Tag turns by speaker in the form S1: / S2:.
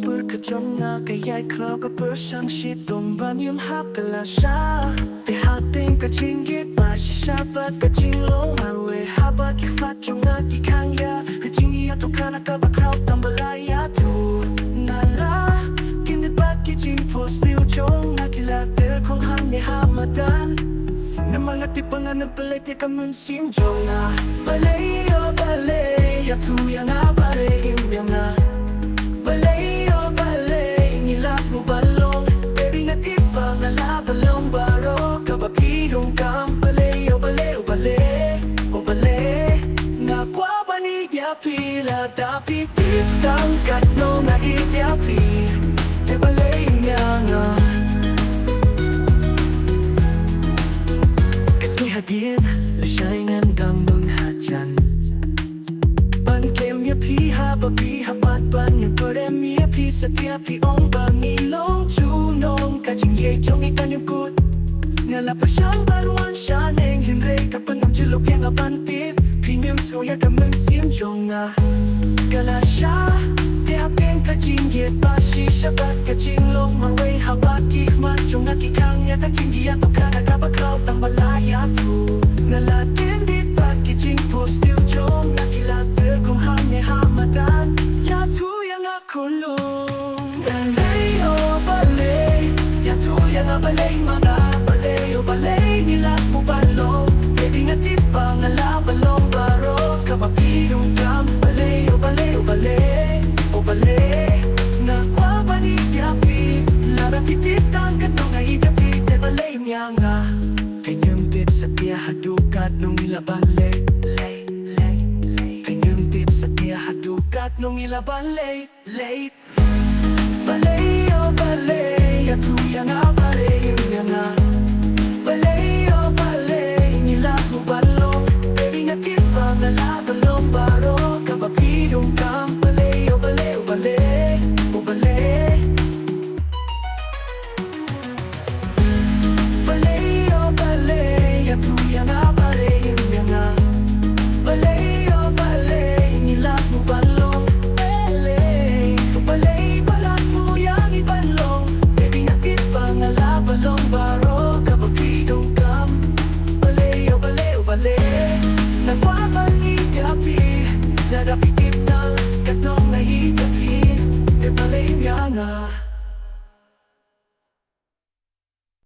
S1: berkejong gaya khraw ke bersangsi tomban yum hak kelasha pihating kecingit masih sabat kecilong arwe habat kifat jonga kikangya kecinggi atau kana kabakrau tambalaya tu nala kinit bat kicing pos liu jong nakila tyrkhong hang ni hamadan na mga tipangan ng pelete kamun sim jonga balay o balay ya tu yang balay yang balay o balay nilap mo balong baby nga tipang ala balong baro kabapidong kam balay o balay o balay o balay nga kwa ba ni pila tapi tip tangkat no nga itiapi te balay nga kasni hagin lasyaingan gamon hajan kem ya pi haba pi habat ban ya perem ya pi setia pi ong bangilong junong kajing ye jong ikan yung kut ngala pa siyang baruan siya neng hinre kapanam jilok yang apantip premium soya kamang sim jong gala siya te hapeng kajing ye pasi sabat kajing long maway habat kikmat jong kikang ya kajing ya to kana kabakraw tang balaya tu ngala tindit pat kajing post liu jong nakila kung hangnya hamadan ya tu yang aku lung balay o balay ya tu yang balay mga balay o balay nila mo balong baby nga tipang ala balong baro kapapidong kam balay o balay o balay o balay na kwa ba ni tiapi larang kititang katong nga idapit te balay niya nga kanyang tip sa tiya hadukat nung ilabalay hadukat nung ilaban late balay o balay at huyang balay yung nga balay o balay nila mo balong baby nga tipang ala balong baro kabapidong kam balay o balay o balay o balay balay o balay at huyang balay yung nga balay o balay nila mo balong balay o balay balat mo yang ibanlong baby nga tipang ala balong baro kapapidong kam balay o balay o balay nagwabang itiapi larapitip na katong na itapi te balay nga